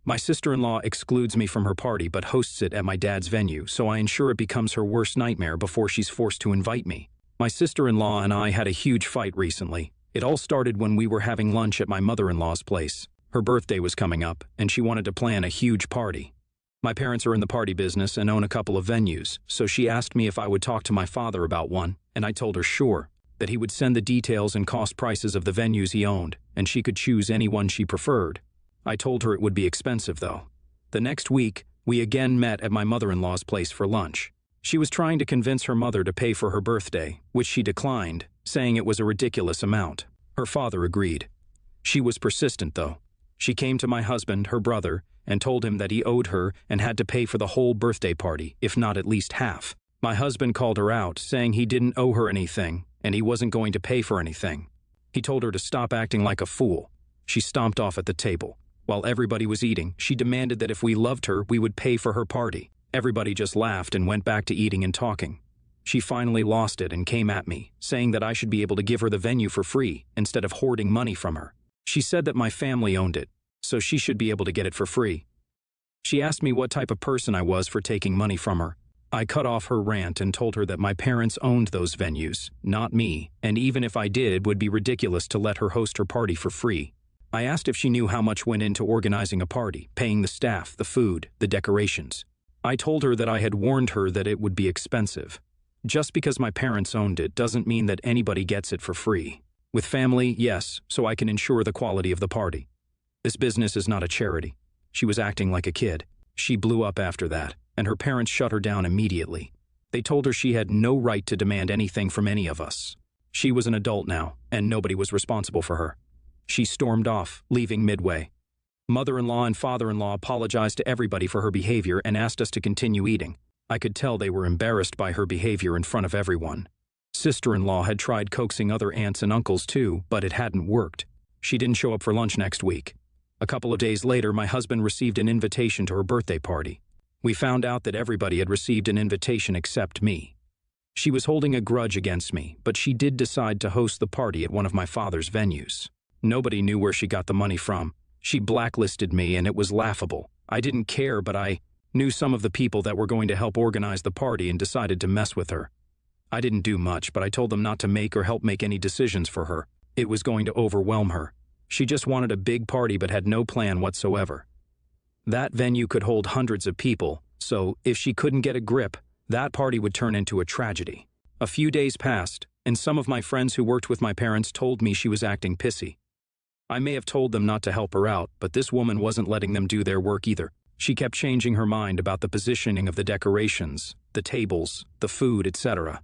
My sister-in-law excludes me from her party but hosts it at my dad's venue, so I ensure it becomes her worst nightmare before she's forced to invite me. My sister-in-law and I had a huge fight recently. It all started when we were having lunch at my mother-in-law's place. Her birthday was coming up, and she wanted to plan a huge party. My parents are in the party business and own a couple of venues, so she asked me if I would talk to my father about one, and I told her sure, that he would send the details and cost prices of the venues he owned, and she could choose any one she preferred. I told her it would be expensive, though. The next week, we again met at my mother-in-law's place for lunch. She was trying to convince her mother to pay for her birthday, which she declined, saying it was a ridiculous amount. Her father agreed. She was persistent, though. She came to my husband, her brother, and told him that he owed her and had to pay for the whole birthday party, if not at least half. My husband called her out, saying he didn't owe her anything, and he wasn't going to pay for anything. He told her to stop acting like a fool. She stomped off at the table. While everybody was eating, she demanded that if we loved her, we would pay for her party. Everybody just laughed and went back to eating and talking. She finally lost it and came at me, saying that I should be able to give her the venue for free instead of hoarding money from her. She said that my family owned it, so she should be able to get it for free. She asked me what type of person I was for taking money from her. I cut off her rant and told her that my parents owned those venues, not me, and even if I did, it would be ridiculous to let her host her party for free. I asked if she knew how much went into organizing a party, paying the staff, the food, the decorations. I told her that I had warned her that it would be expensive. Just because my parents owned it doesn't mean that anybody gets it for free. With family, yes, so I can ensure the quality of the party. This business is not a charity. She was acting like a kid. She blew up after that, and her parents shut her down immediately. They told her she had no right to demand anything from any of us. She was an adult now, and nobody was responsible for her. She stormed off, leaving midway. Mother-in-law and father-in-law apologized to everybody for her behavior and asked us to continue eating. I could tell they were embarrassed by her behavior in front of everyone. Sister-in-law had tried coaxing other aunts and uncles too, but it hadn't worked. She didn't show up for lunch next week. A couple of days later, my husband received an invitation to her birthday party. We found out that everybody had received an invitation except me. She was holding a grudge against me, but she did decide to host the party at one of my father's venues. Nobody knew where she got the money from. She blacklisted me, and it was laughable. I didn't care, but I knew some of the people that were going to help organize the party and decided to mess with her. I didn't do much, but I told them not to make or help make any decisions for her. It was going to overwhelm her. She just wanted a big party but had no plan whatsoever. That venue could hold hundreds of people, so if she couldn't get a grip, that party would turn into a tragedy. A few days passed, and some of my friends who worked with my parents told me she was acting pissy. I may have told them not to help her out, but this woman wasn't letting them do their work either. She kept changing her mind about the positioning of the decorations, the tables, the food, etc.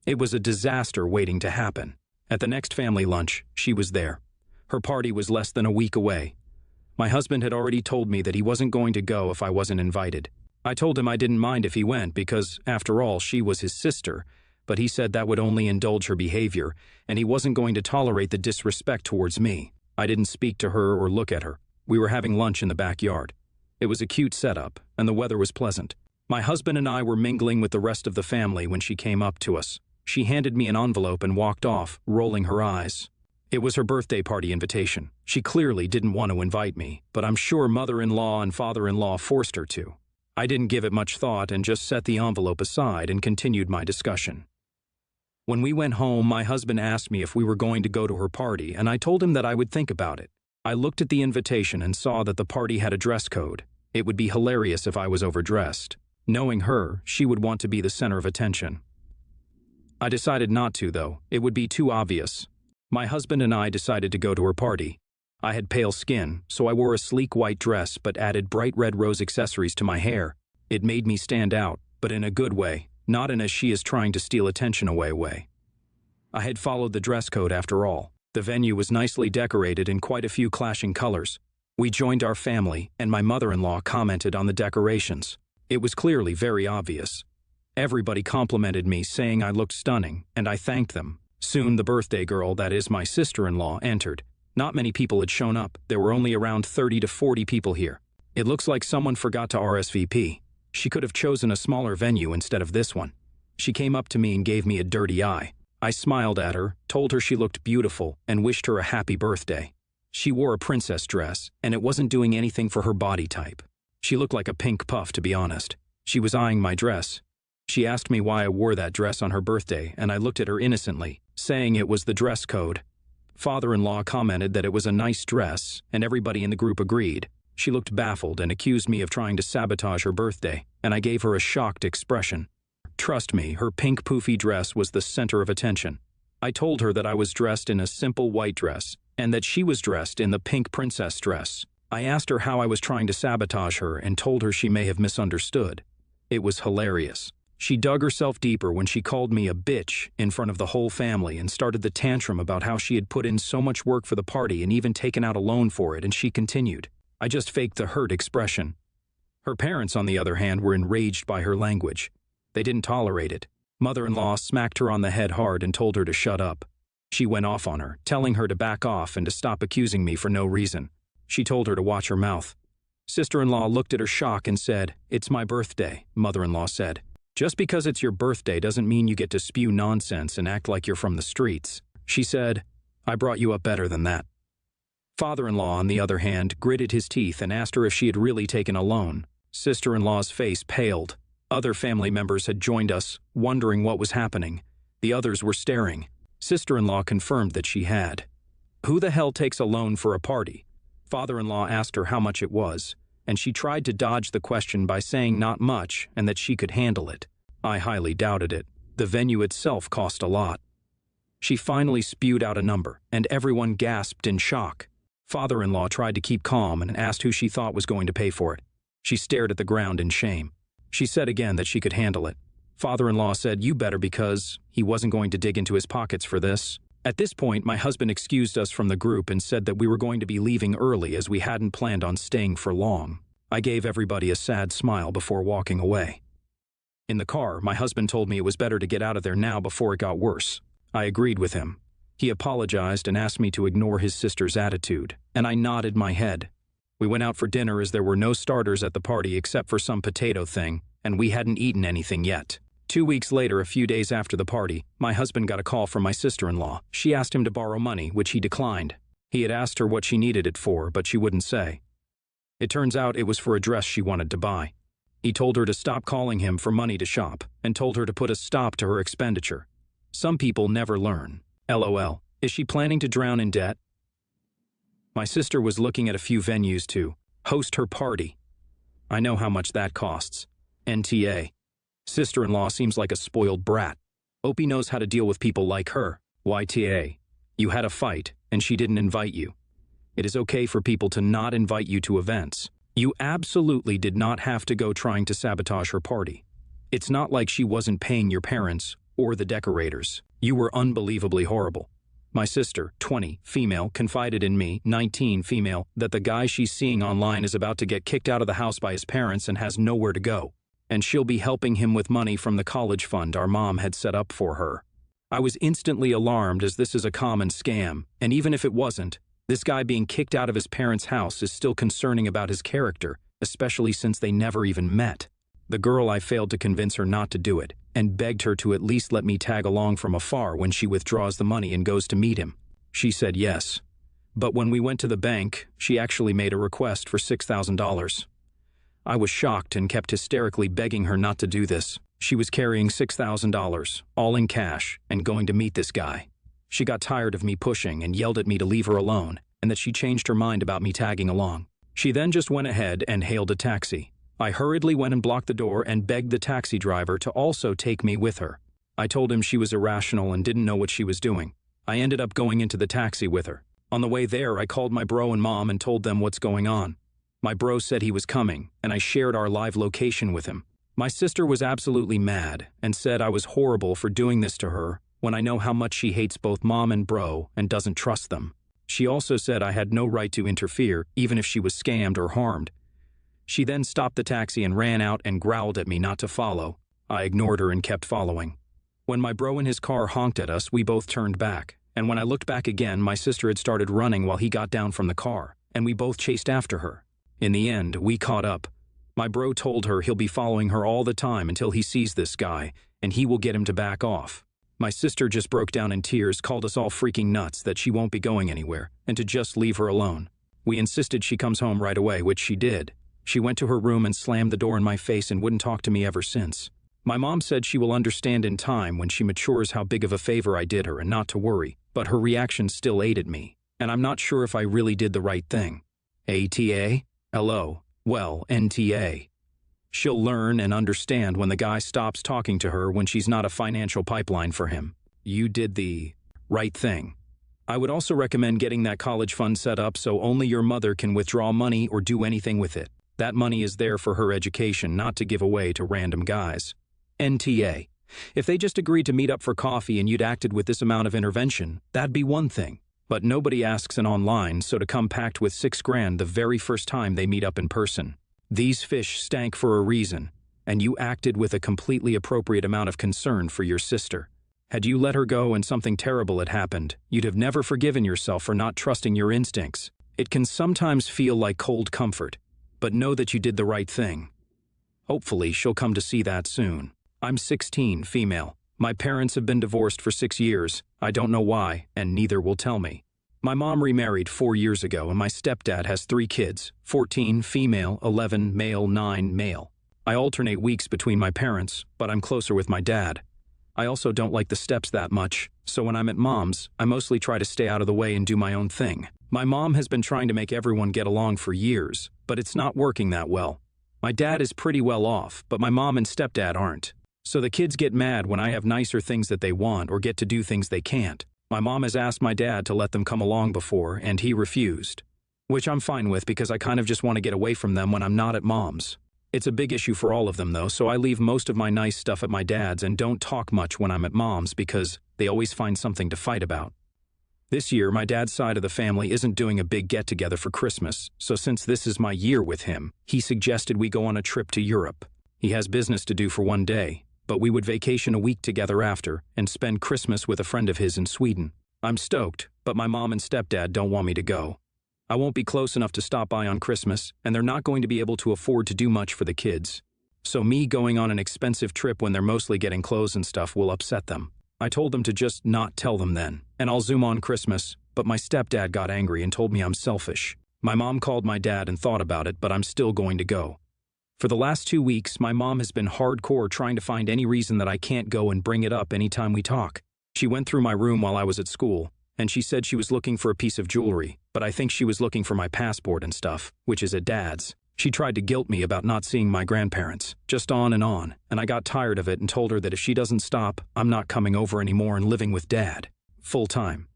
It was a disaster waiting to happen. At the next family lunch, she was there. Her party was less than a week away. My husband had already told me that he wasn't going to go if I wasn't invited. I told him I didn't mind if he went because, after all, she was his sister, but he said that would only indulge her behavior, and he wasn't going to tolerate the disrespect towards me. I didn't speak to her or look at her. We were having lunch in the backyard. It was a cute setup, and the weather was pleasant. My husband and I were mingling with the rest of the family when she came up to us. She handed me an envelope and walked off, rolling her eyes. It was her birthday party invitation. She clearly didn't want to invite me, but I'm sure mother-in-law and father-in-law forced her to. I didn't give it much thought and just set the envelope aside and continued my discussion. When we went home, my husband asked me if we were going to go to her party, and I told him that I would think about it. I looked at the invitation and saw that the party had a dress code. It would be hilarious if I was overdressed. Knowing her, she would want to be the center of attention. I decided not to, though. It would be too obvious. My husband and I decided to go to her party. I had pale skin, so I wore a sleek white dress but added bright red rose accessories to my hair. It made me stand out, but in a good way, not in a she is trying to steal attention away way. I had followed the dress code after all. The venue was nicely decorated in quite a few clashing colors. We joined our family, and my mother-in-law commented on the decorations. It was clearly very obvious. Everybody complimented me, saying I looked stunning, and I thanked them. Soon the birthday girl, that is my sister-in-law, entered. Not many people had shown up. There were only around 30 to 40 people here. It looks like someone forgot to RSVP. She could have chosen a smaller venue instead of this one. She came up to me and gave me a dirty eye. I smiled at her, told her she looked beautiful, and wished her a happy birthday. She wore a princess dress, and it wasn't doing anything for her body type. She looked like a pink puff, to be honest. She was eyeing my dress. She asked me why I wore that dress on her birthday, and I looked at her innocently, saying it was the dress code. Father-in-law commented that it was a nice dress, and everybody in the group agreed. She looked baffled and accused me of trying to sabotage her birthday, and I gave her a shocked expression. Trust me, her pink poofy dress was the center of attention. I told her that I was dressed in a simple white dress, and that she was dressed in the pink princess dress. I asked her how I was trying to sabotage her and told her she may have misunderstood. It was hilarious. She dug herself deeper when she called me a bitch in front of the whole family and started the tantrum about how she had put in so much work for the party and even taken out a loan for it, and she continued. I just faked the hurt expression. Her parents, on the other hand, were enraged by her language. They didn't tolerate it. Mother-in-law smacked her on the head hard and told her to shut up. She went off on her, telling her to back off and to stop accusing me for no reason. She told her to watch her mouth. Sister-in-law looked at her shock and said, "It's my birthday," mother-in-law said. "Just because it's your birthday doesn't mean you get to spew nonsense and act like you're from the streets." She said, "I brought you up better than that." Father-in-law, on the other hand, gritted his teeth and asked her if she had really taken a loan. Sister-in-law's face paled. Other family members had joined us, wondering what was happening. The others were staring. Sister-in-law confirmed that she had. "Who the hell takes a loan for a party?" Father-in-law asked her how much it was, and she tried to dodge the question by saying not much and that she could handle it. I highly doubted it. The venue itself cost a lot. She finally spewed out a number, and everyone gasped in shock. Father-in-law tried to keep calm and asked who she thought was going to pay for it. She stared at the ground in shame. She said again that she could handle it. Father-in-law said, "You better," because he wasn't going to dig into his pockets for this. At this point, my husband excused us from the group and said that we were going to be leaving early as we hadn't planned on staying for long. I gave everybody a sad smile before walking away. In the car, my husband told me it was better to get out of there now before it got worse. I agreed with him. He apologized and asked me to ignore his sister's attitude, and I nodded my head. We went out for dinner as there were no starters at the party except for some potato thing, and we hadn't eaten anything yet. 2 weeks later, a few days after the party, my husband got a call from my sister-in-law. She asked him to borrow money, which he declined. He had asked her what she needed it for, but she wouldn't say. It turns out it was for a dress she wanted to buy. He told her to stop calling him for money to shop, and told her to put a stop to her expenditure. Some people never learn. LOL. Is she planning to drown in debt? My sister was looking at a few venues to host her party. I know how much that costs. NTA. Sister-in-law seems like a spoiled brat. Opie knows how to deal with people like her. YTA. You had a fight, and she didn't invite you. It is okay for people to not invite you to events. You absolutely did not have to go trying to sabotage her party. It's not like she wasn't paying your parents or the decorators. You were unbelievably horrible. My sister, 20, female, confided in me, 19, female, that the guy she's seeing online is about to get kicked out of the house by his parents and has nowhere to go. And she'll be helping him with money from the college fund our mom had set up for her. I was instantly alarmed, as this is a common scam, and even if it wasn't, this guy being kicked out of his parents' house is still concerning about his character, especially since they never even met. The girl, I failed to convince her not to do it, and begged her to at least let me tag along from afar when she withdraws the money and goes to meet him. She said yes. But when we went to the bank, she actually made a request for $6,000. I was shocked and kept hysterically begging her not to do this. She was carrying $6,000, all in cash, and going to meet this guy. She got tired of me pushing and yelled at me to leave her alone, and that she changed her mind about me tagging along. She then just went ahead and hailed a taxi. I hurriedly went and blocked the door and begged the taxi driver to also take me with her. I told him she was irrational and didn't know what she was doing. I ended up going into the taxi with her. On the way there, I called my bro and mom and told them what's going on. My bro said he was coming, and I shared our live location with him. My sister was absolutely mad and said I was horrible for doing this to her when I know how much she hates both mom and bro and doesn't trust them. She also said I had no right to interfere, even if she was scammed or harmed. She then stopped the taxi and ran out and growled at me not to follow. I ignored her and kept following. When my bro in his car honked at us, we both turned back, and when I looked back again, my sister had started running while he got down from the car, and we both chased after her. In the end, we caught up. My bro told her he'll be following her all the time until he sees this guy, and he will get him to back off. My sister just broke down in tears, called us all freaking nuts that she won't be going anywhere, and to just leave her alone. We insisted she comes home right away, which she did. She went to her room and slammed the door in my face and wouldn't talk to me ever since. My mom said she will understand in time when she matures how big of a favor I did her and not to worry, but her reaction still ate at me, and I'm not sure if I really did the right thing. ATA? Hello. Well, NTA. She'll learn and understand when the guy stops talking to her when she's not a financial pipeline for him. You did the right thing. I would also recommend getting that college fund set up so only your mother can withdraw money or do anything with it. That money is there for her education, not to give away to random guys. NTA. If they just agreed to meet up for coffee and you'd acted with this amount of intervention, that'd be one thing. But nobody asks an online, so to come packed with $6,000 the very first time they meet up in person. These fish stank for a reason, and you acted with a completely appropriate amount of concern for your sister. Had you let her go and something terrible had happened, you'd have never forgiven yourself for not trusting your instincts. It can sometimes feel like cold comfort, but know that you did the right thing. Hopefully, she'll come to see that soon. I'm 16, female. My parents have been divorced for 6 years. I don't know why, and neither will tell me. My mom remarried 4 years ago, and my stepdad has 3 kids, 14 female, 11 male, 9 male. I alternate weeks between my parents, but I'm closer with my dad. I also don't like the steps that much, so when I'm at mom's, I mostly try to stay out of the way and do my own thing. My mom has been trying to make everyone get along for years, but it's not working that well. My dad is pretty well off, but my mom and stepdad aren't. So the kids get mad when I have nicer things that they want or get to do things they can't. My mom has asked my dad to let them come along before, and he refused. Which I'm fine with because I kind of just want to get away from them when I'm not at mom's. It's a big issue for all of them though, so I leave most of my nice stuff at my dad's and don't talk much when I'm at mom's because they always find something to fight about. This year, my dad's side of the family isn't doing a big get-together for Christmas, so since this is my year with him, he suggested we go on a trip to Europe. He has business to do for one day, but we would vacation a week together after and spend Christmas with a friend of his in Sweden. I'm stoked, but my mom and stepdad don't want me to go. I won't be close enough to stop by on Christmas, and they're not going to be able to afford to do much for the kids. So me going on an expensive trip when they're mostly getting clothes and stuff will upset them. I told them to just not tell them then, and I'll Zoom on Christmas, but my stepdad got angry and told me I'm selfish. My mom called my dad and thought about it, but I'm still going to go. For the last 2 weeks, my mom has been hardcore trying to find any reason that I can't go and bring it up anytime we talk. She went through my room while I was at school, and she said she was looking for a piece of jewelry, but I think she was looking for my passport and stuff, which is at Dad's. She tried to guilt me about not seeing my grandparents, just on, and I got tired of it and told her that if she doesn't stop, I'm not coming over anymore and living with Dad. Full time.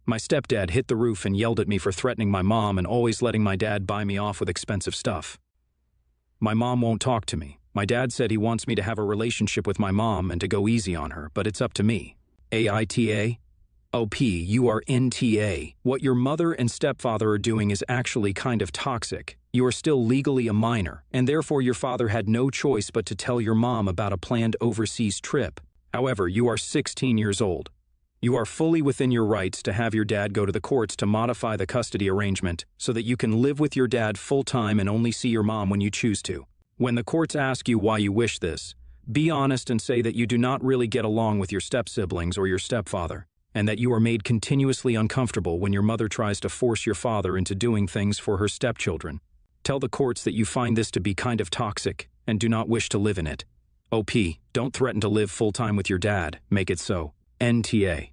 My stepdad hit the roof and yelled at me for threatening my mom and always letting my dad buy me off with expensive stuff. My mom won't talk to me. My dad said he wants me to have a relationship with my mom and to go easy on her, but it's up to me. AITA? OP, you are NTA. What your mother and stepfather are doing is actually kind of toxic. You are still legally a minor, and therefore your father had no choice but to tell your mom about a planned overseas trip. However, you are 16 years old. You are fully within your rights to have your dad go to the courts to modify the custody arrangement so that you can live with your dad full-time and only see your mom when you choose to. When the courts ask you why you wish this, be honest and say that you do not really get along with your step-siblings or your stepfather, and that you are made continuously uncomfortable when your mother tries to force your father into doing things for her stepchildren. Tell the courts that you find this to be kind of toxic and do not wish to live in it. OP, don't threaten to live full-time with your dad. Make it so. NTA.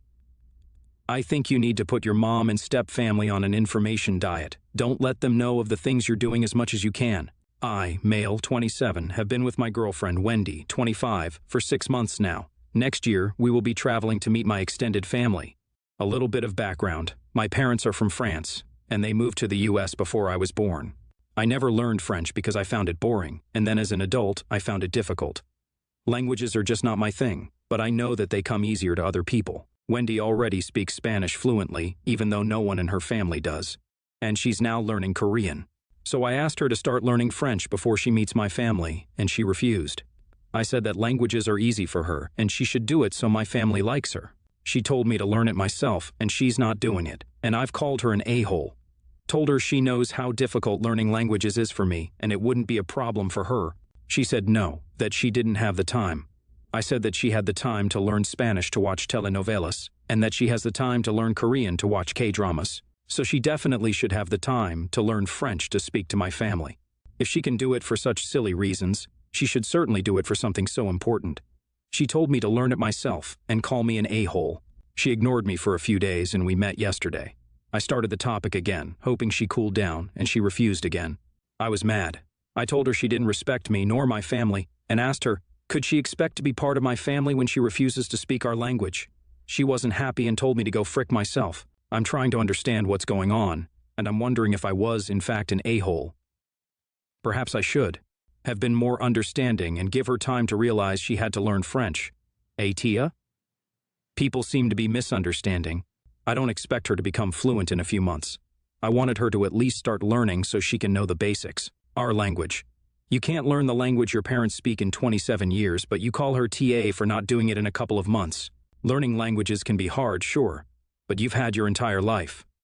I think you need to put your mom and step-family on an information diet. Don't let them know of the things you're doing as much as you can. I, male, 27, have been with my girlfriend, Wendy, 25, for 6 months now. Next year, we will be traveling to meet my extended family. A little bit of background. My parents are from France, and they moved to the US before I was born. I never learned French because I found it boring, and then as an adult, I found it difficult. Languages are just not my thing, but I know that they come easier to other people. Wendy already speaks Spanish fluently, even though no one in her family does. And she's now learning Korean. So I asked her to start learning French before she meets my family, and she refused. I said that languages are easy for her, and she should do it so my family likes her. She told me to learn it myself, and she's not doing it, and I've called her an a-hole. Told her she knows how difficult learning languages is for me, and it wouldn't be a problem for her. She said no, that she didn't have the time. I said that she had the time to learn Spanish to watch telenovelas, and that she has the time to learn Korean to watch K-dramas. So she definitely should have the time to learn French to speak to my family. If she can do it for such silly reasons, she should certainly do it for something so important. She told me to learn it myself and call me an a-hole. She ignored me for a few days and we met yesterday. I started the topic again, hoping she cooled down, and she refused again. I was mad. I told her she didn't respect me nor my family, and asked her, could she expect to be part of my family when she refuses to speak our language? She wasn't happy and told me to go frick myself. I'm trying to understand what's going on, and I'm wondering if I was, in fact, an a-hole. Perhaps I should have been more understanding and give her time to realize she had to learn French. Tia? People seem to be misunderstanding. I don't expect her to become fluent in a few months. I wanted her to at least start learning so she can know the basics. Our language. You can't learn the language your parents speak in 27 years, but you call her TA for not doing it in a couple of months. Learning languages can be hard, sure, but you've had your entire life.